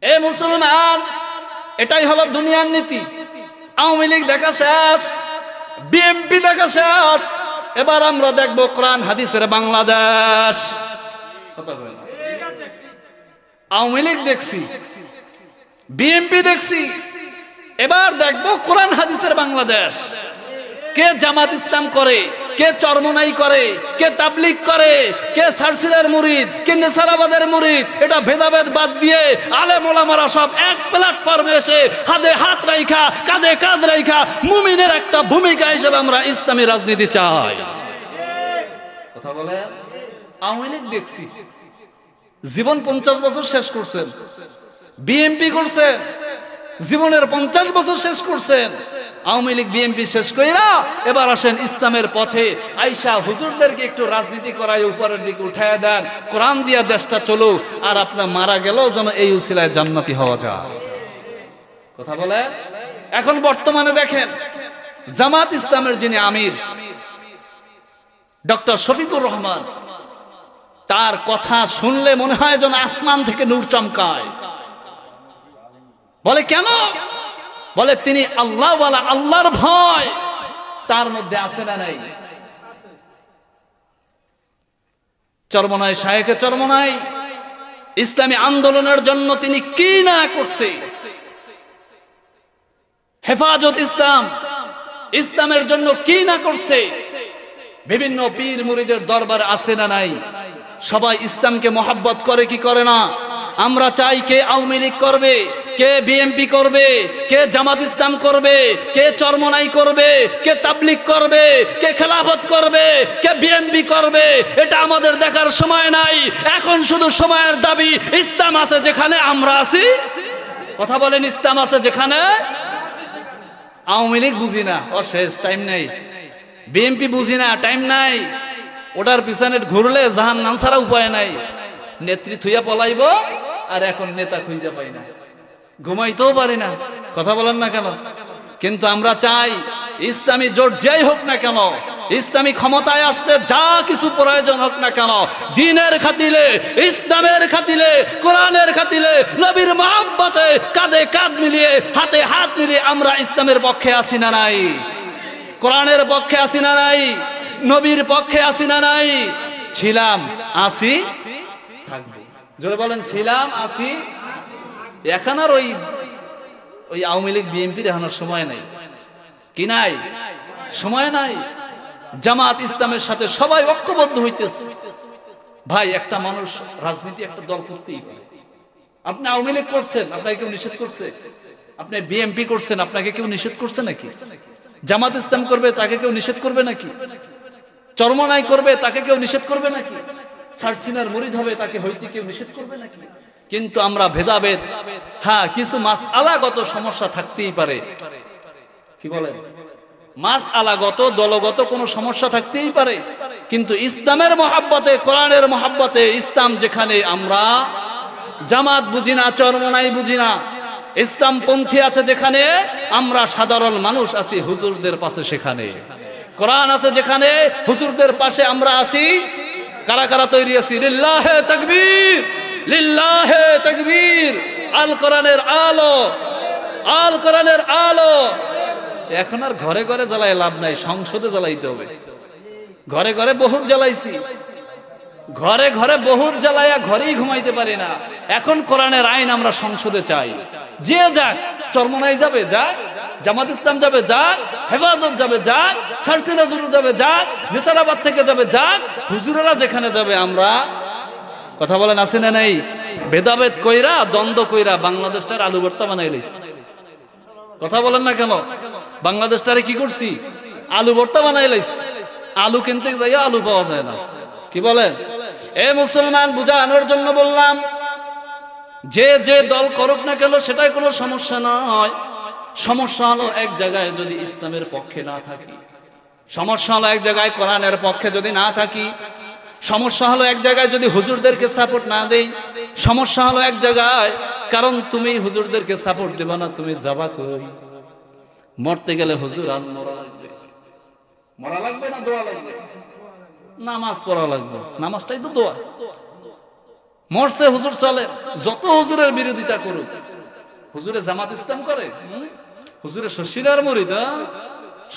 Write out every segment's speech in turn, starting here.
এ মুসলমান, এটাই হলো দুনিয়ার নীতি। আওয়ামী লীগ দেখা শেষ, বিএনপি দেখা শেষ, এবার আমরা দেখবো কোরআন হাদিসের বাংলাদেশ। আওয়ামী লীগ দেখছি, বিএনপি দেখছি, এবার দেখবো কোরআন হাদিসের বাংলাদেশ। কে জামাত ইসলাম করে, কে চরমনাই করে, কে তাবলিগ করে, কে সারসিলের মুরিদ, কে নেসারাবাদের মুরিদ, এটা ভেদাভেদ বাদ দিয়ে আলেম ওলামারা সব এক প্ল্যাটফর্মে এসে হাতে হাত রাইখা কাঁধে কাঁধ রাইখা মুমিনের একটা ভূমিকা হিসেবে আমরা ইসলামী রাজনীতি চাই। কথা বলে আওয়ামী লীগ দেখছি, জীবন 50 বছর শেষ করছেন, বিএনপি করছেন, জীবনের 50 বছর শেষ করছেন। আওয়ামী লীগ বিএনপি শেষ কইরা এবার আসেন ইসলামের পথে আইসা হুজুরদেরকে একটু রাজনীতি করায় উপরের দিকে উঠায় দেন, কোরআন দিয়া দেশটা চলো, আর আপনার মারা গেলেও যেন এই উসিলায় জান্নাতি হওয়া যায়। কথা বলে এখন বর্তমানে দেখেন জামাত ইসলামের যিনি আমির ডক্টর শফিকুর রহমান, তার কথা শুনলে মনে হয় যেন আসমান থেকে নূর চমকায়। বলে কেন? বলে তিনি আল্লাহওয়ালা, আল্লাহর ভয় তার মধ্যে আছে না নাই? চরমনাই শায়েখে চরমনাই ইসলামী আন্দোলনের জন্য তিনি কি না করছে, হেফাজত ইসলাম, ইসলামের জন্য কি না করছে, বিভিন্ন পীর মুরিদের দরবার আছে না নাই? সবাই ইসলামকে মহব্বত করে কি করে না? আমরা চাই কে আওয়ামী লীগ করবে, কে বিএনপি করবে, কে জামাত ইসলাম করবে, কে চরমনাই করবে, কে তাবলিগ করবে, কে খেলাফত করবে, কে বিএনপি করবে, এটা আমাদের দেখার সময় নাই। এখন শুধু সময়ের দাবি ইসলাম আছে যেখানে আমরা আছি। কথা বলেন, ইসলাম আছে যেখানে। আওয়ামী লীগ বুঝি না, ও শেষ, টাইম নাই। বিএনপি বুঝি না, টাইম নাই। ওটার পিছনে ঘুরলে জাহান্নাম ছাড়া উপায় নাই। নেত্রী থুইয়া পলাইব, আর এখন নেতা খুঁজে পাই না, ঘুমাইতেও পারি না। কথা বলেন না কেন? কিন্তু আমরা চাই ইসলামী জোট যেই হোক না কেন, ইসলামী ক্ষমতায় আসতে যা কিছু প্রয়োজন হোক না কেন, দ্বীনের খাতিলে, ইসলামের খাতিলে, কোরআনের খাতিলে, নবীর মহব্বতে কাঁধে কাঁধ মিলিয়ে হাতে হাত মিলিয়ে আমরা ইসলামের পক্ষে আছি না নাই? কোরআনের পক্ষে আছি না নাই? নবীর পক্ষে আছি না নাই? ছিলাম, আছি, থাকবো। যদি বলেন ছিলাম, আছি। এখন আর ওই আওয়ামী লীগ বিএনপি দেখানোর সময় নাই। কি নাই? সময় নাই। জামাত ইসলামের সাথে সবাই ঐক্যবদ্ধ হইতেছে। ভাই, একটা মানুষ রাজনীতি একটা দল করতেই পারে। আপনি আওয়ামী লীগ করছেন, আপনাকে কেউ নিষেধ করছে? আপনি বিএনপি করছেন, আপনাকে কেউ নিষেধ করছে নাকি? জামাত ইসলাম করবে, তাকে কেউ নিষেধ করবে নাকি? চরমনাই করবে, তাকে কেউ নিষেধ করবে নাকি? সারসিনার মুরিদ হবে, তাকে হইতে কেউ নিষেধ করবে নাকি? কিন্তু আমরা ভেদাভেদ, হ্যাঁ কিছু মাসআলাগত সমস্যা থাকতেই পারে। কি বলেন? মাসআলাগত দলগত কোনো সমস্যা থাকতেই পারে, কিন্তু ইসলামের মহব্বতে, কোরআনের মহব্বতে, ইসলাম যেখানে আমরা জামাত বুঝি না, চরমনাই বুঝি না, ইসলাম পন্থী আছে যেখানে, আমরা সাধারণ মানুষ আছি হুজুরদের পাশে সেখানে, কোরআন আছে যেখানে, হুজুরদের পাশে আমরা আছি। কারা কারা তৈরি আছি? লিল্লাহে তাকবীর, লিল্লাহে তাকবীর। আল কোরআনের আলো, আল কোরআনের আলো। এখন আর ঘরে ঘরে জ্বালায় লাভ নাই, সংসদে জ্বালাইতে হবে। ঘরে ঘরে বহুত জ্বালাইছি, ঘরে ঘরে বহুত জ্বালাইয়া ঘরেই ঘুমাইতে পারি না। এখন কোরআনের আইন আমরা সংসদে চাই। যে যাক, চরমনাই যাবে যাক, জামাত ইসলাম যাবে যাক, হেফাজত যাবে যাক, সারসিনা হুজুর যাবে যাক, নেসারাবাদ থেকে যাবে যাক, হুজুরেরা যেখানে যাবে আমরা। কথা বলেন, আছে না নাই? ভেদাভেদ কইরা, দ্বন্দ্ব কইরা বাংলাদেশটার আলু ভর্তা বানাই লইছি। কথা বলেন না কেন? বাংলাদেশটারে কি করছি? আলু ভর্তা বানাই লইছি। আলু কিনতে যাইয়া আলু পাওয়া যায় না। কি বলেন? এ মুসলমান, বুঝানোর জন্য বললাম, যে যে দল করুক না কেন সেটাই কোনো সমস্যা নয়। সমস্যা হলো এক জায়গায় যদি ইসলামের পক্ষে না থাকি, সমস্যা হলো এক জায়গায় কোরআনের পক্ষে যদি না থাকি, সমস্যা হলো এক জায়গায় যদি হুজুরদেরকে সাপোর্ট না দেই, সমস্যা হলো এক জায়গায়, কারণ তুমি হুজুরদেরকে সাপোর্ট দেবা না, তুমি যাবা কই? মরতে গেলে হুজুর আর মরা লাগবে। মরা লাগবে না দোয়া লাগবে? নামাজ পড়া লাগবে, নামাজটাই তো দোয়া। মরছে হুজুর চলে, যত হুজুরের বিরোধিতা করুক, হুজুরে জামাত ইসলাম করে, হুজুরে শশীরার মুরিদ,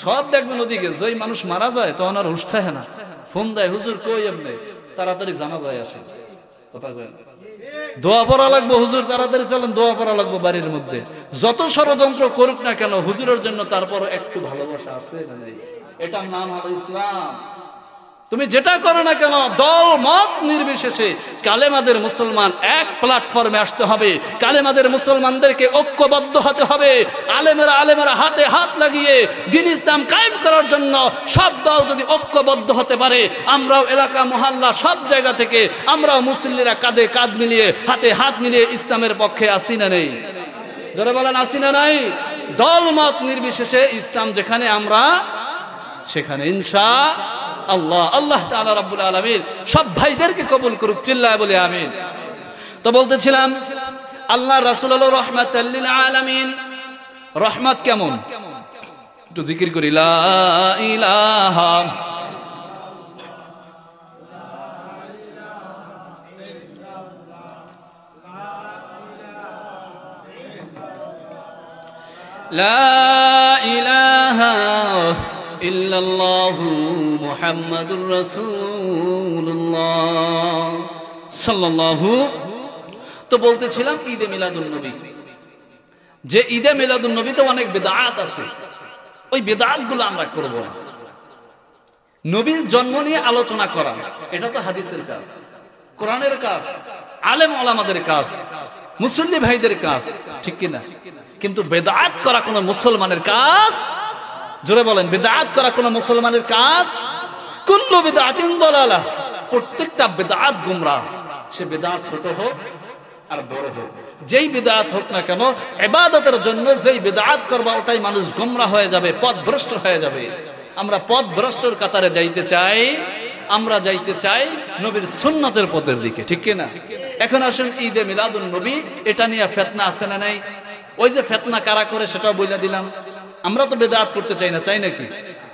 সব দেখবেন ওদিকে। যেই মানুষ মারা যায় তখন আর হুশ থাকে না, ফোন দেয় হুজুর কই এমনি, তাড়াতাড়ি জানা যায় আসে। কথা কয় দোয়া পড়া লাগবো হুজুর, তাড়াতাড়ি চলেন দোয়া পড়া লাগবো বাড়ির মধ্যে। যত ষড়যন্ত্র করুক না কেন হুজুরের জন্য তারপর একটু ভালোবাসা আছে না নেই? এটার নাম হলো ইসলাম। তুমি যেটা করো না কেন দল মত নির্বিশেষে কালেমাদের মুসলমান এক প্ল্যাটফর্মে আসতে হবে। কালেমাদের মুসলমানদেরকে ঐক্যবদ্ধ হতে হবে। আলেমেরা হাতে হাত লাগিয়ে দ্বীন ইসলাম কায়েম করার জন্য সব দল যদি ঐক্যবদ্ধ হতে পারে, আমরাও এলাকা মহল্লা সব জায়গা থেকে আমরাও মুসল্লিরা কাঁধে কাঁধ মিলিয়ে হাতে হাত মিলিয়ে ইসলামের পক্ষে আসি না নেই? যারা বলেন আসি না নাই? দল মত নির্বিশেষে ইসলাম যেখানে আমরা সেখানে ইনশাআল্লাহ। আল্লাহ তাআলা রাব্বুল আলামিন সব ভাইদেরকে কবুল করুক, চিল্লায় বলে আমিন। তো বলতেছিলাম আল্লাহ রাসূল হলো রাহমাতাল লিল আলামিন। রহমত কেমন একটু জিকির করি, লা ইলাহা লা ইলাহা ইল্লাল্লাহু মুহাম্মাদুর রাসূলুল্লাহ সাল্লাল্লাহু। তো বলতেছিলাম ঈদে মিলাদুন নবী, যে ঈদে মিলাদুন নবীতে অনেক বিদআত আছে, ওই বিদআতগুলো আমরা করব না। নবীর জন্ম নিয়ে আলোচনা করা এটা তো হাদিসের কাজ, কোরআনের কাজ, আলেম ওলামাদের কাজ, মুসল্লি ভাইদের কাজ, ঠিক কিনা? কিন্তু বিদআত করা কোন মুসলমানের কাজ, জোরে বলেন, বিদআত করা কোন মুসলমানের কাজ। কুল্লু বিদআতিন দালালাহ, প্রত্যেকটা বিদআত গুমরাহ। সে বিদআত ছোট হোক আর বড় হোক, যেই বিদআত হোক না কেন, ইবাদতের জন্য যেই বিদআত করবা ওটাই মানুষ গোমরাহ হয়ে যাবে, পথভ্রষ্ট হয়ে যাবে। আমরা পথভ্রষ্টর কাতারে যাইতে চাই, আমরা যাইতে চাই নবীর সুন্নতের পথের দিকে, ঠিক কিনা? এখন আসুন ঈদে মিলাদুন নবী, এটা নিয়ে ফিতনা আছে না নাই? ওই যে ফিতনা কারা করে সেটাও বলে দিলাম। আমরা তো বিদআত করতে চাই না, চাই নাকি?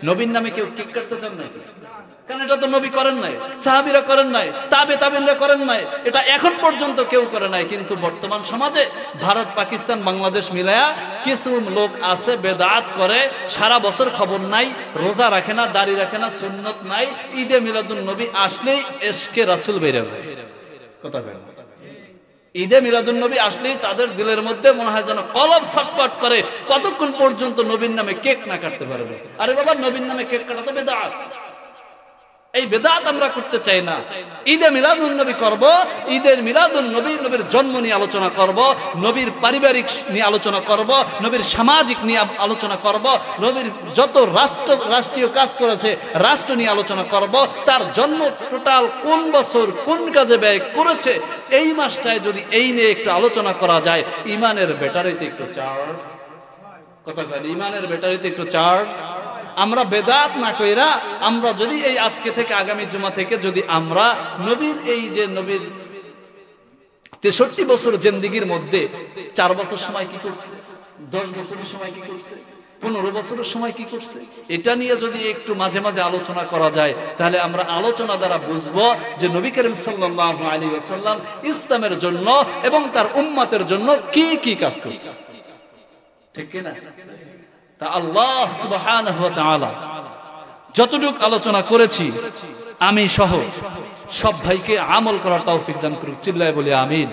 নবীর নামে কেউ কেক কাটতে চান নাকি? কারণ এটা তো নবী করেন নাই, সাহাবীরা করেন নাই, তাবেঈনরা করেন নাই, এটা এখন পর্যন্ত কেউ করে নাই। কিন্তু বর্তমান সমাজে ভারত পাকিস্তান বাংলাদেশ মিলায়া কিছু লোক আছে বিদআত করে, সারা বছর খবর নাই, রোজা রাখে না, দাড়ি রাখে না, সুন্নত নাই, ঈদে মিলাদুন নবী আসলেই ইশকে রাসূল বের হয়। কথা বলেন, ঈদে মিলাদুন নবী আসলেই তাদের দিলের মধ্যে মনে হয় যেন কলব ছটফট করে, কতক্ষণ পর্যন্ত নবীর নামে কেক না কাটতে পারবে। আরে বাবা, নবীর নামে কেক কাটা তো বিদআত। এই বিদআত আমরা করতে চাই না। ঈদে মিলাদুন নবী করব, ঈদের মিলাদুন নবী, নবীর জন্ম নিয়ে আলোচনা করব, নবীর পারিবারিক নিয়ে আলোচনা করব, নবীর সামাজিক নিয়ে আলোচনা করব, নবীর যত রাষ্ট্রীয় কাজ করেছে রাষ্ট্র নিয়ে আলোচনা করব, তার জন্ম টোটাল কোন বছর কোন কাজে ব্যয় করেছে, এই মাসটায় যদি এই নিয়ে একটু আলোচনা করা যায়, ইমানের ব্যাটারিতে একটু চার্জ। কথা বলেন, ইমানের ব্যাটারিতে একটু চার্জ। আমরা বেদাত না কইরা, আমরা যদি এই আজকে থেকে আগামী জুমা থেকে যদি আমরা নবীর এই যে নবীর 63 বছর জিন্দেগির মধ্যে 4 বছর সময় কি করছে, 10 বছরের সময় কি করছে, 15 বছরের সময় কি করছে, এটা নিয়ে যদি একটু মাঝে মাঝে আলোচনা করা যায়, তাহলে আমরা আলোচনা দ্বারা বুঝবো যে নবী করিম সাল্লাল্লাহু আলাইহি ওয়াসাল্লাম ইসলামের জন্য এবং তার উম্মতের জন্য কি কি কাজ করছে, ঠিক কি না? তা আল্লাহ সুবহানাহু ওয়া তাআলা যতটুকু আলোচনা করেছি আমি সহ সব ভাইকে আমল করার তৌফিক দান করুক, চিল্লায় বলি আমিন।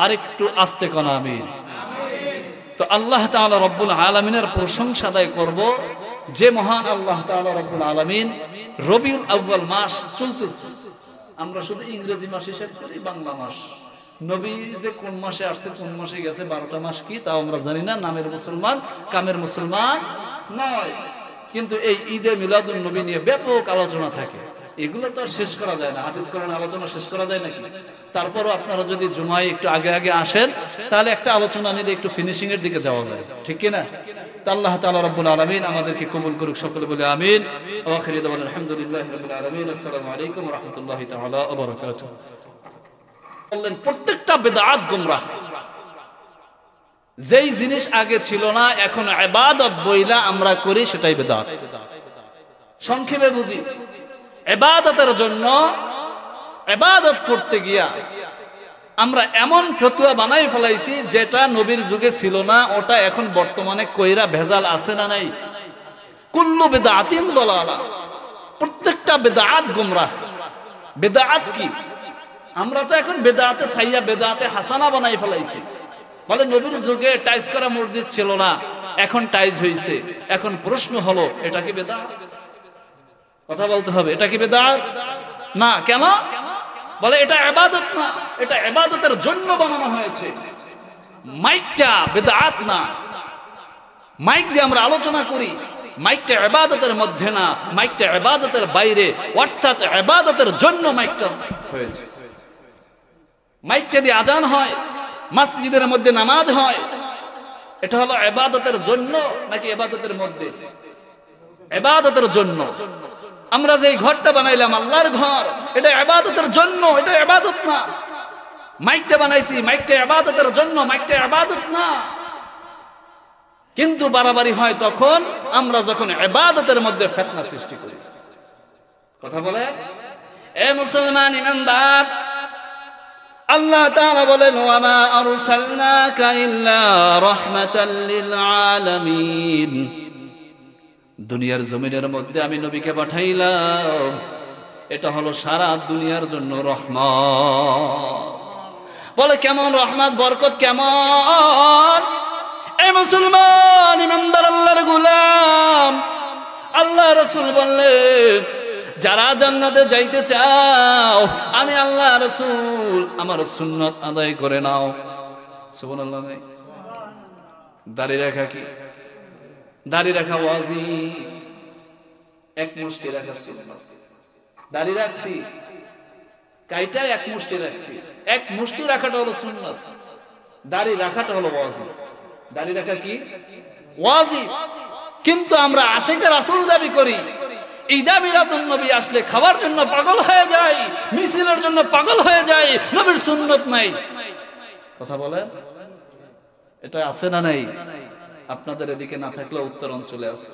আরেকটু আস্তে কোন আমিন। তো আল্লাহ তাআলা রব্বুল আলামিনের প্রশংসা আদায় করব, যে মহান আল্লাহ তাআলা রব্বুল আলামিন রবিউল আউয়াল মাস চলতেছে, আমরা শুধু ইংরেজি মাস হিসাব করি, বাংলা মাস। নবী যে কোন মাসে আসছে কোন মাসে গেছে 12টা মাস কি তাও আমরা জানি না, নামের মুসলমান কামের মুসলমান নয়। কিন্তু এই ঈদে মিলাদুন নবী নিয়ে ব্যাপক আলোচনা থাকে, এগুলো তো আর শেষ করা যায় না, হাদিস কোরআন আলোচনা শেষ করা যায় নাকি? তারপরও আপনারা যদি জুমায় একটু আগে আগে আসেন, তাহলে একটা আলোচনা নিয়ে একটু ফিনিশিং এর দিকে যাওয়া যায়, ঠিক কি না? তা আল্লাহ তাআলা রব্বুল আলামিন আমাদেরকে কবুল করুক, সকলে বলে আমিন। ওয়া আখিরু দাওয়ানা আলহামদুলিল্লাহি রাব্বিল আলামিন। আসসালামু আলাইকুম ওয়া রাহমাতুল্লাহি তাআলা ওয়া বারাকাতুহু। বললেন প্রত্যেকটা বিদআত গুমরাহ। যেই জিনিস আগে ছিল না এখন ইবাদত বইলা আমরা করি, সেটাই বিদআত। সংক্ষেপে বুঝি, ইবাদতের জন্য ইবাদত করতে গিয়া আমরা এমন ফতোয়া বানাই ফেলাইছি যেটা নবীর যুগে ছিল না, ওটা এখন বর্তমানে কইরা ভেজাল আছে না নাই? কুল্লু বিদআতিন দালালা, প্রত্যেকটা বিদআত গুমরাহ। বিদআত কি? আমরা তো এখন বিদআতে সাইয়া বিদআতে হাসানা বানাই ফেলাইছি। বলে নবীর যুগে টাইস করা মসজিদ ছিল না, এখন টাইজ হইছে। এখন প্রশ্ন হলো এটা কি বিদআত? কথা বলতে হবে, এটা কি বিদআত? না। কেন? বলে এটা ইবাদত না, এটা ইবাদতের জন্য বানানো হয়েছে। মাইকটা বিদআত না। মাইক দিয়ে আমরা আলোচনা করি, মাইকটা ইবাদতের মধ্যে না, মাইকটা ইবাদতের বাইরে, অর্থাৎ ইবাদতের জন্য মাইকটা হয়েছে। মাইকটা দিয়ে আজান হয়, মসজিদের মধ্যে নামাজ হয়, এটা হলো ইবাদতের জন্য নাকি ইবাদতের মধ্যে? ইবাদতের জন্য। আমরা যে ঘরটা বানাইলাম আল্লাহর ঘর, এটা ইবাদতের জন্য, এটা ইবাদত না। মাইকটা বানাইছি, মাইকটা ইবাদতের জন্য, মাইকটা ইবাদত না। কিন্তু বাড়াবাড়ি হয় তখন আমরা যখন ইবাদতের মধ্যে ফিতনা সৃষ্টি করি। কথা বলে এ মুসলমান ইমানদার, আল্লাহ তাআলা বলেন ওয়া মা আরসালনাকা ইল্লা রাহমাতাল লিল আলামিন। দুনিয়ার জমিনের মধ্যে আমি নবীকে পাঠাইলাম, এটা হলো সারা দুনিয়ার জন্য রহমত। বলে কেমন রহমত, বরকত কেমন? এই মুসলমান ইমানদার আল্লাহর গোলাম, আল্লাহ রাসূল বললেন যারা জান্নাতে যাইতে চাও, আমি আল্লাহ রাসূল আমার সুন্নাত আদায় করে নাও। সুবহানাল্লাহ। দাড়ি রাখা কি? দাড়ি রাখা ওয়াজিব, এক মুষ্টি রাখা সুন্নাত। দাড়ি রাখছি, কাইটা এক মুষ্টি রাখছি, এক মুষ্টি রাখাটা হলো সুন্নাত, দাড়ি রাখাটা হলো ওয়াজিব। দাড়ি রাখা কি? ওয়াজিব। কিন্তু আমরা আশিকে রাসূল দাবি করি, ঈদে মিলাদুন নবী আসলে খাওয়ার জন্য পাগল হয়ে যাই, মিছিলের জন্য পাগল হয়ে যাই, নবীর সুন্নাত নাই। কথা বলেন, এটা আছে না নাই? আপনাদের এদিকে না থাকলে উত্তর অঞ্চলে আছে।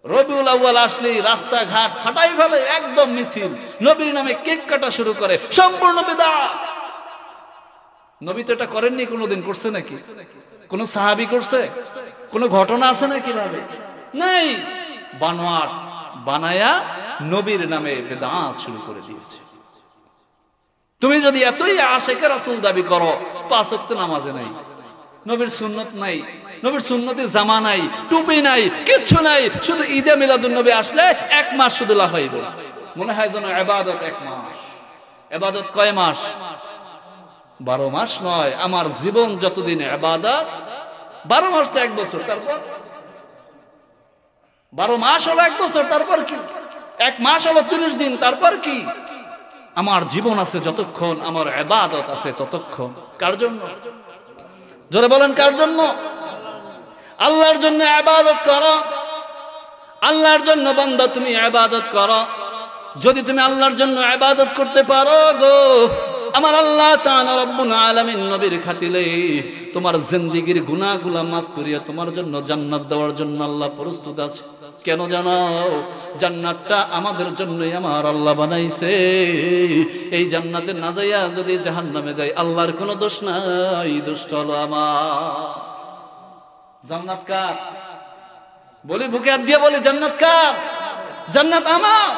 রবিউল আউয়াল আসলে রাস্তাঘাট ফাটাই ফেলে, একদম মিছিল, নবীর নামে কেক কাটা শুরু করে, সম্পূর্ণ বিদআত। নবী তো এটা করেননি, কোনোদিন করছে নাকি? কোন সাহাবী করছে? কোন ঘটনা আছে নাকি? ভাবে নাই। বানোয়াট বানায়া নবীর নামে বিদআত শুরু করে দিয়েছে। তুমি যদি এতই আশিকে রাসূল দাবি করো, পাঁচ ওয়াক্ত নামাজে নাই, নবীর সুন্নাত নাই, নবীর সুন্নতের জামা নাই, টুপি নাই, কিচ্ছু নাই, শুধু ঈদে মিলাদুন নবী আসলে এক মাস শুধু লাফাইব, মনে হয় যেন ইবাদত এক মাস। ইবাদত কয় মাস? 12 মাস নয়। আমার জীবন যতদিন ইবাদত, 12 মাস তো 1 বছর, তারপর 12 মাস হলো 1 বছর, তারপর কি? 1 মাস হলো 30 দিন, তারপর কি? আমার জীবন আছে যতক্ষণ, আমার ইবাদত আছে ততক্ষণ। কার জন্য? জোরে বলেন, কার জন্য? আল্লাহর জন্য ইবাদত করো। আল্লাহর জন্য বান্দা তুমি ইবাদত করো। যদি তুমি আল্লাহর জন্য ইবাদত করতে পারো গো, আমার আল্লাহ তাআলা রব্বুল আলামিন নবীর খাতিলে তোমার জিন্দেগীর গুনাহগুলো maaf করিয়া তোমার জন্য জান্নাত দেওয়ার জন্য আল্লাহ প্রস্তুত আছে। কেন জানো? জান্নাতটা আমাদের জন্যই আমার আল্লাহ বানাইছে। এই জান্নাতে না যাইয়া যদি জাহান্নামে যাই, আল্লাহর কোনো দোষ নাই, দোষটা হলো আমার। জান্নাত কার? বলি, বুকে হাত দিয়ে বলি, জান্নাত কার? জান্নাত আমার।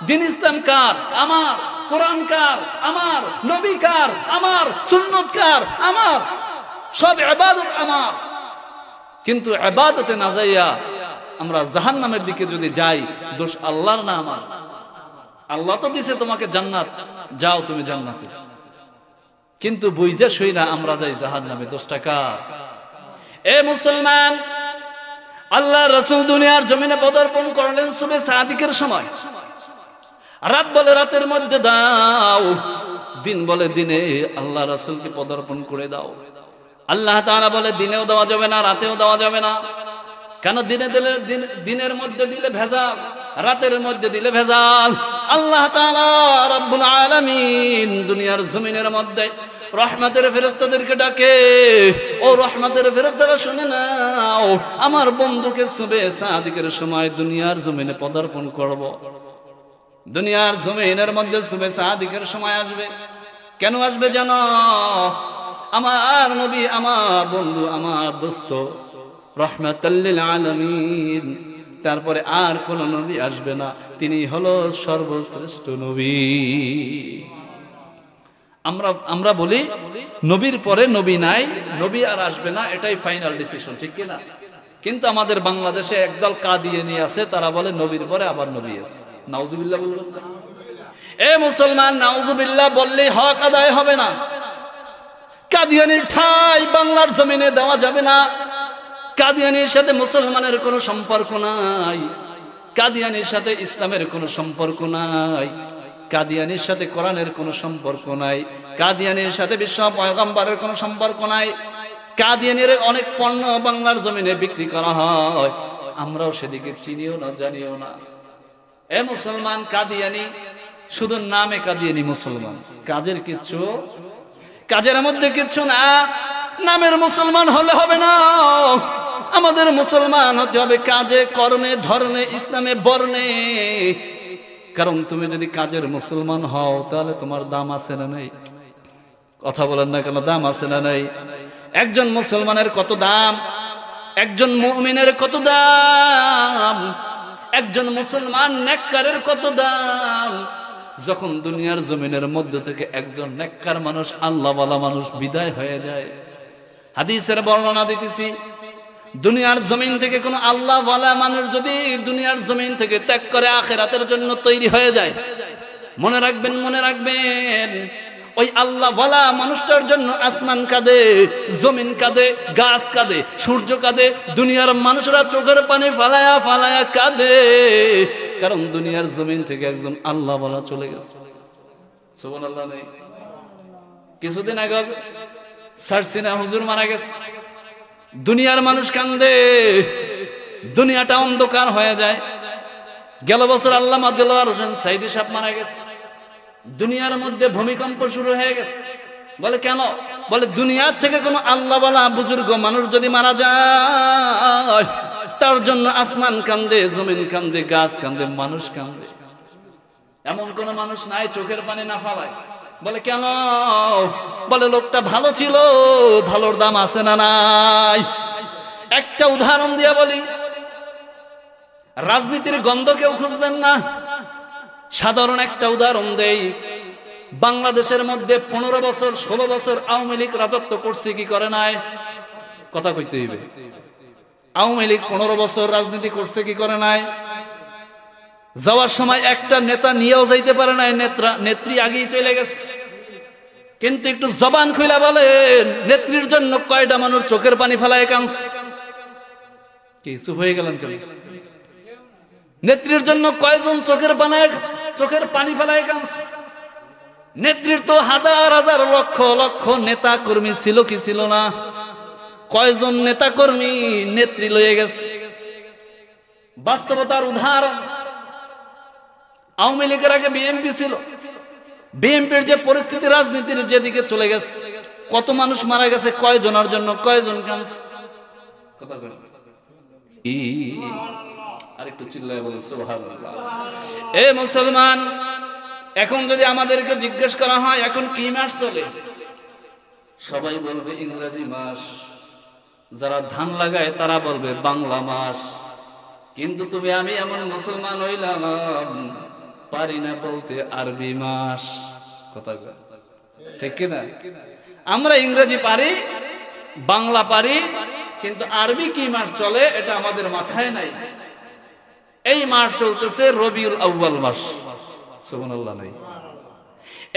দ্বীন ইসলাম কার? আমার। কোরআন কার? আমার। নবী কার? আমার। সুন্নাত কার? আমার। সব ইবাদত আমার। কিন্তু ইবাদতে না যাইয়া আমরা জাহান্নামের দিকে যদি যাই, দোষ আল্লাহর না আমার? আল্লাহ তো দিছে তোমাকে জান্নাত, যাও তুমি জান্নাতে। কিন্তু বুঝা শুই না আমরা যাই জাহান্নামে, দোষটা কার? এ মুসলমান, আল্লাহ রাসূল দুনিয়ার জমিনে পদার্পণ করলেন সুবহে সাদিকের সময়। রাত বলে রাতের মধ্যে দাও, দিন বলে দিনে আল্লাহ রাসূলকে পদার্পণ করে দাও। আল্লাহ তাআলা বলে দিনেও দেওয়া যাবে না, রাতেও দেওয়া যাবে না। কেন? দিনে দিলে দিনের মধ্যে দিলে ভেজাল, রাতের মধ্যে দিলে ভেজাল। আল্লাহ তাআলা রব্বুল আলামিন দুনিয়ার জমিনের মধ্যে রহমতের ফেরেশতাদেরকে ডাকে, ও রহমতের ফেরেশতারা শুনে নাও, আমার বন্ধুকে সুবহে সাদিকের সময় দুনিয়ার জমিনে পদার্পণ করব। দুনিয়ার জমিনের মধ্যে সুবহে সাদিকের সময় আসবে। কেন আসবে জানো? আমার নবী, আমার বন্ধু, আমার দোস্ত, রাহমাতাল লিল আলামিন, তারপরে আর কোন নবী আসবে না, তিনি হলো সর্বশ্রেষ্ঠ নবী। আমরা বলি নবীর পরে নবী নাই, নবী আর আসবে না, এটাই ফাইনাল ডিসিশন, ঠিক কি না? কিন্তু আমাদের বাংলাদেশে একদল কাদিয়ানী আছে, তারা বলে নবীর পরে আবার নবী আছে। নাউজুবিল্লাহ বলবেন না? এ মুসলমান, নাউজুবিল্লাহ বললেই হক আদায় হবে না। কাদিয়ানির ঠাই বাংলার জমিনে দেওয়া যাবে না। কাদিয়ানির সাথে মুসলমানের কোনো সম্পর্ক নাই, কাদিয়ানির সাথে ইসলামের কোনো সম্পর্ক নাই, কাদিয়ানির সাথে কোরআনের কোনো সম্পর্ক নাই, কাদিয়ানির সাথে বিশ্ব পয়গম্বরের কোনো সম্পর্ক নাই। কাদিয়ানির অনেক পণ্য বাংলার জমিনে বিক্রি করা হয়, আমরাও সেদিকে চিনিও না, জানিও না। এ মুসলমান, কাদিয়ানি শুধু নামে কাদিয়ানি মুসলমান, কাজের কিচ্ছু, কাজের মধ্যে কিচ্ছু না। নামের মুসলমান হলে হবে না, আমাদের মুসলমান হতে হবে কাজে, কর্মে, ধর্মে, ইসলামে, বর্ণে। কারণ তুমি যদি কাজের মুসলমান হও, তাহলে তোমার দাম আছে না নাই? কথা বলেন না কেন? দাম আছে না নাই? একজন মুসলমানের কত দাম, একজন মুমিনের কত দাম, একজন মুসলমান নেককারের কত দাম। যখন দুনিয়ার জমিনের মধ্য থেকে একজন নেককার মানুষ, আল্লাহওয়ালা মানুষ বিদায় হয়ে যায়, হাদিসের বর্ণনা দিতেছি, দুনিয়ার জমিন থেকে কোন আল্লাহওয়ালা মানুষ যদি দুনিয়ার জমিন থেকে ত্যাগ করে আখিরাতের জন্য তৈরি হয়ে যায়, মনে রাখবেন, মনে রাখবেন, ওই আল্লাহওয়ালা মানুষটার জন্য আসমান কাঁদে, জমিন কাঁদে, গাছ কাঁদে, সূর্য কাঁদে, দুনিয়ার মানুষরা চোখের পানি ফালায়া ফালায়া কাঁদে। কারণ দুনিয়ার জমিন থেকে একজন আল্লাহওয়ালা চলে গেছে। সুবহানাল্লাহ নেই? কিছুদিন আগে সারসিনা হুজুর মারা গেছে, দুনিয়ার মানুষ কান্দে, দুনিয়াটা অন্ধকার হয়ে যায়। গেল বছর আল্লামা দিলওয়ার হোসেন সাইদি সাহেব মারা গেছে, দুনিয়ার মধ্যে ভূমিকম্প শুরু হয়ে গেছে। বলে কেন? বলে দুনিয়ার থেকে কোন আল্লাহওয়ালা বুজুর্গ মানুষ যদি মারা যায়, তার জন্য আসমান কান্দে, জমিন কান্দে, গাছ কান্দে, মানুষ কান্দে। এমন কোন মানুষ নাই চোখের পানি না ফালায়। বলে কেন? বলে লোকটা ভালো ছিল, ভালোর দাম আছে না নাই? একটা উদাহরণ দিয়ে বলি, রাজনীতির গন্ধ কেউ খুঁজবেন না, সাধারণ একটা উদাহরণ দেই। বাংলাদেশের মধ্যে 15 বছর 16 বছর আওয়ামী লীগ রাজত্ব করছে কি করে নাই? কথা কইতে হইবে। আওয়ামী লীগ 15 বছর রাজনীতি করছে কি করে নাই? যাওয়ার সময় একটা নেতা নিয়েও যাইতে পারে নাই, নেত্রী আগেই চলে গেছে। কিন্তু একটু জবান খুইলা বলেন, নেত্রীর জন্য কয়টা মানুষ চোখের পানি ফেলায় কাঁদছে? কি চুপ হয়ে গেলেন কেন? নেত্রীর জন্য কয়জন চোখের পানি ফেলায় কাঁদছে? নেত্রীর তো হাজার হাজার লক্ষ লক্ষ নেতা কর্মী ছিল কি ছিল না? কয়জন নেতা কর্মী নেত্রী লয়ে গেছে? বাস্তবতার উদাহরণ, আওয়ামী লীগের আগে বিএনপি ছিল, বিএনপির যে পরিস্থিতি রাজনীতির যেদিকে চলে গেছে, কত মানুষ মারা গেছে, কয়জনের জন্য, কয়জন কাঁদছে? কথা বলেন। আরেকটু চিল্লায় বলেন সুবহানাল্লাহ। এ মুসলমান, এখন যদি আমাদেরকে জিজ্ঞেস করা হয় এখন কি মাস চলে, সবাই বলবে ইংরেজি মাস। যারা ধান লাগায় তারা বলবে বাংলা মাস। কিন্তু তুমি আমি এমন মুসলমান হইলাম, পারি না বলতে আরবি মাস। কথা ঠিক কিনা? আমরা ইংরেজি পারি, বাংলা পারি, কিন্তু আরবি কি মাস চলে এটা আমাদের মাথায় নাই। এই মাস চলতেছে রবিউল আউয়াল মাস। সুবহানাল্লাহ নাই?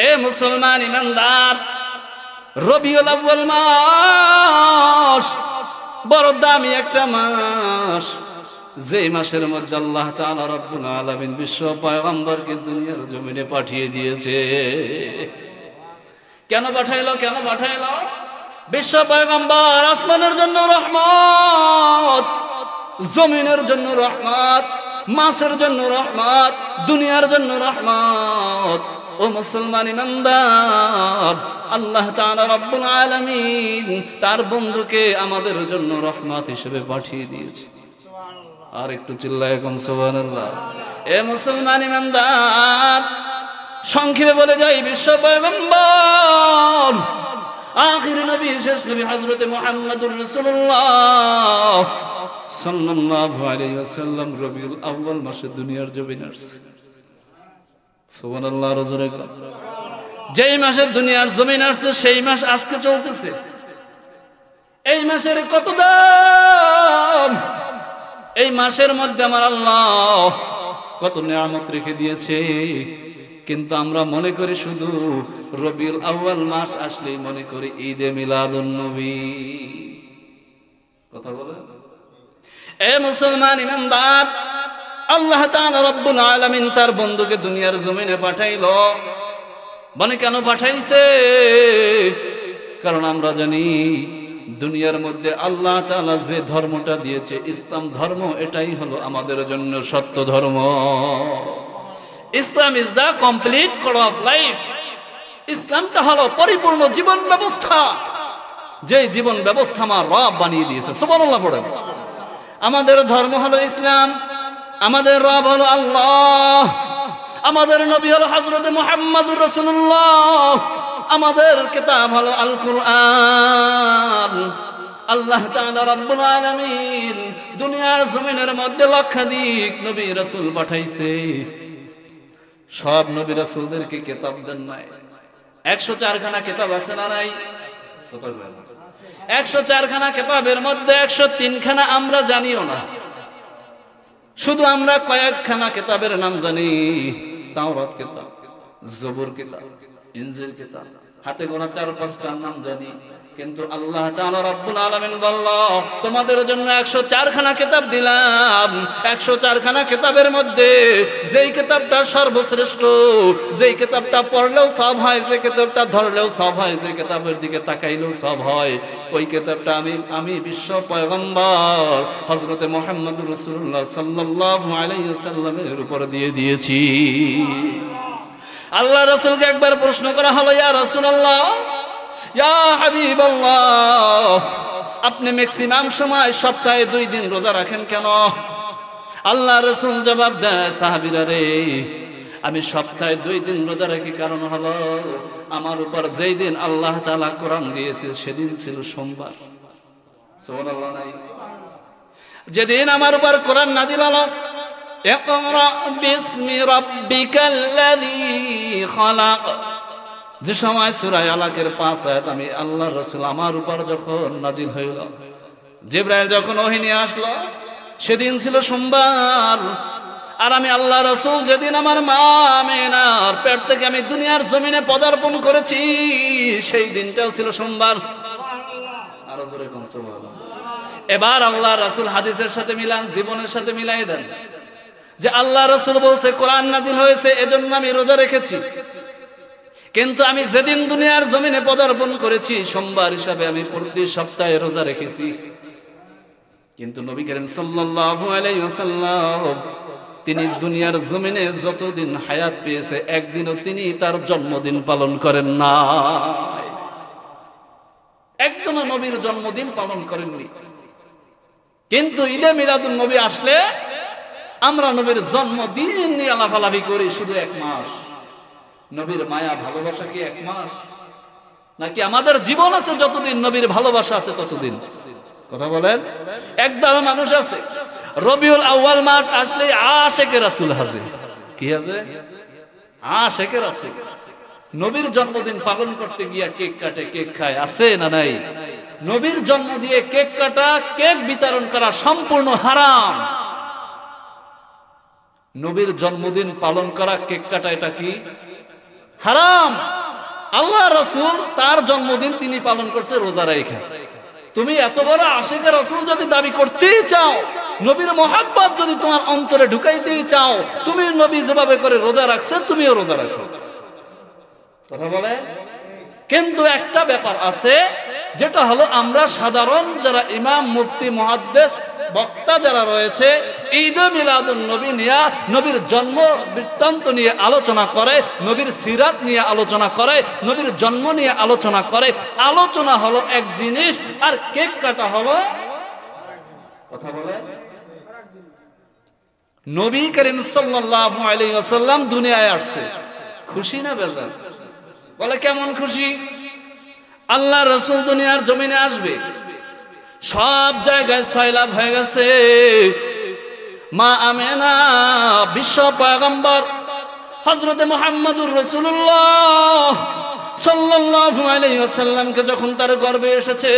এ মুসলমান ইমানদার, রবিউল আউয়াল মাস বড় দামি একটা মাস, যে মাসের মধ্যে আল্লাহ তাআলা রব্বুল আলামিন বিশ্ব পয়গম্বরকে দুনিয়ার জমিনে পাঠিয়ে দিয়েছে। কেন পাঠাইলো? কেন পাঠাইলো? বিশ্ব পয়গম্বর আসমানের জন্য রহমত, জমিনের জন্য রহমত, মাসের জন্য রহমত, দুনিয়ার জন্য রহমত। ও মুসলমান ইমানদার, আল্লাহ তাআলা রব্বুল আলামিন তার বন্ধুকে আমাদের জন্য রহমত হিসেবে পাঠিয়ে দিয়েছে। আর একটু চিল্লায় এখন সুবহানাল্লাহ। এ মুসলমান ইমানদার, সংক্ষেপে বলে যাই, বিশ্ব পয়গম্বর আখির নবী, শেষ নবী হযরত মুহাম্মদুর রাসূলুল্লাহ সাল্লাল্লাহু আলাইহি ওয়াসাল্লাম রবিউল আউয়াল মাসে দুনিয়ার জমিনে আসছে। সুবহানাল্লাহ। রাজুরে যেই মাসে দুনিয়ার জমিন আসছে সেই মাস আজকে চলতেছে। এই মাসের কত দাম! এই মাসের মধ্যে আমার আল্লাহ কত নিয়ামত রেখে দিয়েছে, কিন্তু আমরা মনে করি শুধু রবিউল আউয়াল মাস আসলেই মনে করি ঈদে মিলাদুন নবী। কথা বলেন এ মুসলমান ইমানদার, আল্লাহ তাআলা রব্বুল আলামিন তার বন্ধুকে দুনিয়ার জমিনে পাঠাইলো। মানে কেন পাঠাইছে? কারণ আমরা জানি দুনিয়ার মধ্যে আল্লাহ তাআলা যে ধর্মটা দিয়েছে, ইসলাম ধর্ম, এটাই হলো আমাদের জন্য সত্য ধর্ম। Islam is the complete code of life. ইসলামটা হলো পরিপূর্ণ জীবন ব্যবস্থা, যে জীবন ব্যবস্থা আমার রব বানিয়ে দিয়েছে। সুবহানাল্লাহ পড়েন। আমাদের ধর্ম হলো ইসলাম, আমাদের রব হলো আল্লাহ, আমাদের নবী হলো হযরত মুহাম্মদুর রাসূলুল্লাহ, আমাদের কিতাব হলো আল কুরআন। আল্লাহ তাআলা রব্বুল আলামিন দুনিয়ার জমিনের মধ্যে লক্ষাধিক নবী রাসূল পাঠাইছে। সব নবী রাসূলদেরকে কিতাব দেন নাই। 104 খানা কিতাব আছে না নাই? 104 খানা কিতাবের মধ্যে 103 খানা আমরা জানিও না। শুধু আমরা কয়েকখানা কিতাবের নাম জানি। তাওরাত কিতাব, জবুর কিতাব, ইনজিল কিতাব, হাতে গোনা 4-5টার নাম জানি। কিন্তু আল্লাহ তাআলা রব্বুল আলামিন বলল, তোমাদের জন্য 104 খানা কিতাব দিলাম। 104 খানা কিতাবের মধ্যে যেই কিতাবটা সর্বশ্রেষ্ঠ, যেই কিতাবটা পড়লেও সব হয়, যে কিতাবটা ধরলেও সব হয়, যে কিতাবের দিকে তাকাইলেও সব হয়, ওই কিতাবটা আমি বিশ্ব পয়গম্বর হযরত মুহাম্মদুর রাসূলুল্লাহ সাল্লাল্লাহু আলাইহি ওয়াসাল্লামের উপর দিয়ে দিয়েছি। আল্লাহ রাসূলকে একবার প্রশ্ন করা হলো, ইয়া রাসূলুল্লাহ, ইয়া হাবিবাল্লাহ, আপনি ম্যাক্সিমাম সময় সপ্তাহে 2 দিন রোজা রাখেন কেন? আল্লাহ রাসূল জবাব দেয়, সাহাবীরা রে, আমি সপ্তাহে 2 দিন রোজা রাখি, কারণ হলো আমার উপর যেই দিন আল্লাহ তাআলা কোরআন দিয়েছে সেদিন ছিল সোমবার। সুবহানাল্লাহ নাই? যেদিন আমার উপর কোরআন নাজিল হলো, ইকরা বিসমি রাব্বিকাল্লাযী খালাক, যে সময় সূরা আলাকের 5 আয়াত আমি আল্লাহর রাসূল আমার উপর যখন নাজিল হইল, জিবরাইল যখন ওহী নিয়ে আসলো, সেদিন ছিল সোমবার। আর আমি আল্লাহ রাসূল যেদিন আমার মা আমিনার পেট থেকে আমি দুনিয়ার জমিনে পদার্পণ করেছি, সেই দিনটাও ছিল সোমবার। আর জোরে কোন সুবহানাল্লাহ। এবার আল্লাহ রাসূল হাদিসের সাথে মিলান, জীবনের সাথে মিলাই দেন, যে আল্লাহ রাসূল বলছে কোরআন নাজিল হয়েছে এজন্য আমি রোজা রেখেছি, কিন্তু আমি যেদিন দুনিয়ার জমিনে পদার্পণ করেছি সোমবার হিসাবে আমি প্রতি সপ্তাহে রোজা রেখেছি। কিন্তু নবী করিম সাল্লাল্লাহু আলাইহি ওয়াসাল্লাম তিনি দুনিয়ার জমিনে যতদিন হায়াত পেয়েছে একদিনও তিনি তার জন্মদিন পালন করেন না। একদম নবীর জন্মদিন পালন করেননি। কিন্তু ঈদে মিলাদুন নবী আসলে আমরা নবীর জন্মদিন নিয়ে আলাপালাপি করি শুধু 1 মাস। নবীর মায়া ভালোবাসা কি 1 মাস? নাকি আমাদের জীবন আছে যতদিন নবীর ভালোবাসা আছে ততদিন? কথা বলেন। একদল মানুষ আছে রবিউল আউয়াল মাস আসলে আশিকে রাসূল হাজির। কি আছে? আশিকে রাসূল। নবীর জন্মদিন পালন করতে গিয়া কেক কাটে, কেক খায়, আছে না নাই? নবীর জন্ম দিয়ে কেক কাটা, কেক বিতরণ করা সম্পূর্ণ হারাম। নবীর জন্মদিন পালন করা, কেক কাটা, এটা কি হারাম। আল্লাহ রাসূল তার জন্মদিন তিনি পালন করছে রোজা রেখে। তুমি এত বড় আশিকে রাসূল যদি দাবি করতেই চাও, নবীর মহব্বত যদি তোমার অন্তরে ঢুকাইতেই চাও, তুমি নবী যেভাবে করে রোজা রাখছে তুমিও রোজা রাখো। কথা বলে। কিন্তু একটা ব্যাপার আছে, যেটা হলো আমরা সাধারণ যারা ইমাম, মুফতি, মুহাদ্দিস, বক্তা যারা রয়েছে, ঈদ মিলাদুন নবী নিয়ে, নবীর জন্ম বৃত্তান্ত নিয়ে আলোচনা করে, নবীর সিরাত নিয়ে আলোচনা করে, নবীর জন্ম নিয়ে আলোচনা করে। আলোচনা হলো এক জিনিস, আর কেক কাটা হলো, কথা বলে। নবী করিম সাল্লাল্লাহু আলাইহি ওয়াসাল্লাম দুনিয়ায় আসছে, খুশি না বেজার? বলে কেমন খুশি? আল্লাহ রাসূল দুনিয়ার জমিনে আসবে, সব জায়গায় সয়লাব হয়ে গেছে। মা আমেনা বিশ্ব পয়গম্বর হযরতে মুহাম্মদুর রাসূলুল্লাহ সাল্লাল্লাহু আলাইহি ওয়াসাল্লামকে যখন তার গর্ভে এসেছে,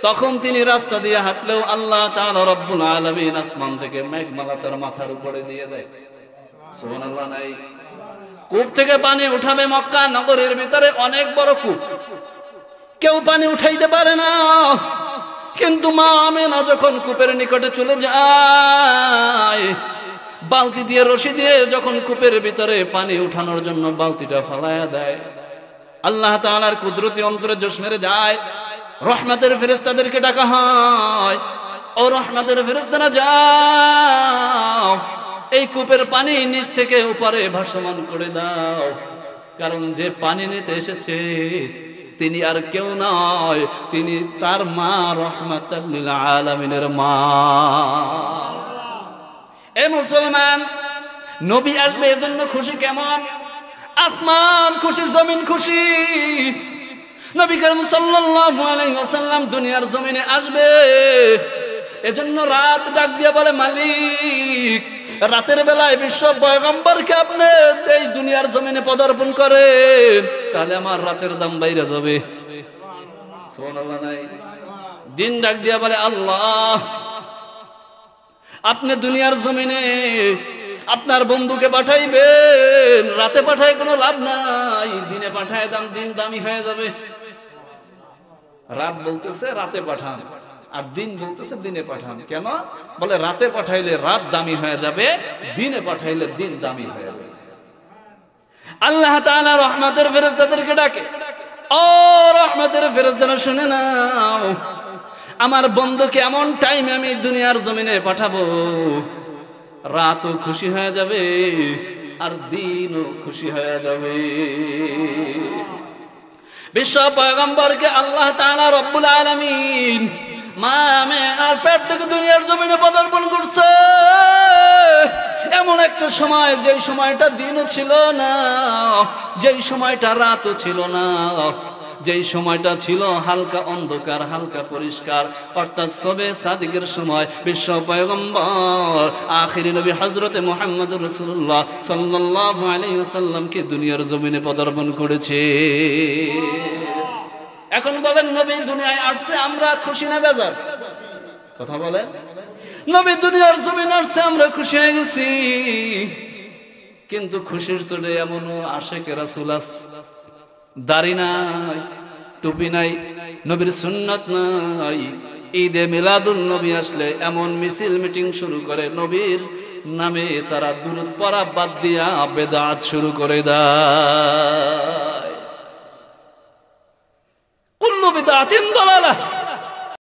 তখন তিনি রাস্তা দিয়ে হাঁটলেও আল্লাহ তাআলা রব্বুল আলামিন আসমান থেকে মেঘমালা তার মাথার উপরে দিয়ে দেয়। সুবহানাল্লাহ নাই? কূপ থেকে পানি উঠাবে, মক্কা নগরের ভিতরে অনেক বড় কূপ, কেউ পানি উঠাইতে পারে না। কিন্তু মা আমেনা যখন কূপের নিকটে চলে যায়, বালতি দিয়ে রশি দিয়ে যখন কূপের ভিতরে পানি উঠানোর জন্য বালতিটা ফালায়া দেয়, আল্লাহ তাআলার কুদরতি অন্তরে জোশ মেরে যায়। রহমতের ফেরেশতাদেরকে ডাকা হয়, ও রহমতের ফেরেশতারা যাও, এই কূপের পানি নিচ থেকে উপরে ভাসমান করে দাও, কারণ যে পানি নিতে এসেছে তিনি আর কেউ নয়, তিনি তার মা রাহমাতাল লিল আলামিনের মা। এ মুসলমান, নবী আসবে এজন্য খুশি কেমন? আসমান খুশি, জমিন খুশি। নবী করিম সাল্লাল্লাহু আলাইহি ওয়াসাল্লাম দুনিয়ার জমিনে আসবে, এজন্য রাত ডাক দিয়ে বলে, মালিক রাতের বেলায় বিশ্ব পয়গম্বরকে আপনি এই দুনিয়ার জমিনে পদার্পণ করেন, তাহলে আমার রাতের দাম বাইরে যাবে। সুবহানাল্লাহ নাই? দিন ডাক দিয়া বলে, আল্লাহ আপনি দুনিয়ার জমিনে আপনার বন্ধুকে পাঠাইবেন, রাতে পাঠায় কোনো লাভ নাই, দিনে পাঠায় দাম, দিন দামি হয়ে যাবে। রাত বলতেছে রাতে পাঠান, আর দিন বলতেছে দিনে পাঠান। কেন? বলে রাতে পাঠাইলে রাত দামি হয়ে যাবে, দিনে পাঠাইলে দিন দামি হয়ে যাবে। আল্লাহ তাআলা রহমতের ফেরেশতাদেরকে ডাকে, ও রহমতের ফেরেশতারা শুনে নাও, আমার বন্ধুকে এমন টাইমে আমি দুনিয়ার জমিনে পাঠাবো, রাতও খুশি হয়ে যাবে আর দিনও খুশি হয়ে যাবে। বিশ্ব পয়গম্বরকে আল্লাহ তাআলা রব্বুল আলামিন মা আমেনার পেট থেকে দুনিয়ার জমিনে পদার্পণ করছে এমন একটা সময়, যেই সময়টা দিনও ছিল না, যেই সময়টা রাতও ছিল না, যেই সময়টা ছিল হালকা অন্ধকার হালকা পরিষ্কার, অর্থাৎ সবে সাদিকের সময়। বিশ্ব পয়গম্বর আখিরি নবী হযরতে মুহাম্মদুর রাসূলুল্লাহ সাল্লাল্লাহু আলাইহি ওয়াসাল্লামকে দুনিয়ার জমিনে পদার্পণ করেছে। এখন বলেন, নবী দুনিয়ায় আসছে, আমরা খুশি না বেজার? কথা বলেন। নবী দুনিয়ার জমিনে আসছে, আমরা খুশি হয়ে গেছি, কিন্তু খুশির চোটে এমনও আশিকে রাসূল আছে, দাড়ি নাই, টুপি নাই, নবীর সুন্নাত নাই। ঈদে মিলাদুন নবী আসলে এমন মিছিল মিটিং শুরু করে, নবীর নামে তারা দুরূদ পড়া বাদ দিয়া বেদাত শুরু করে দেয়। কুল্লু বিদআতিন দালালাহ,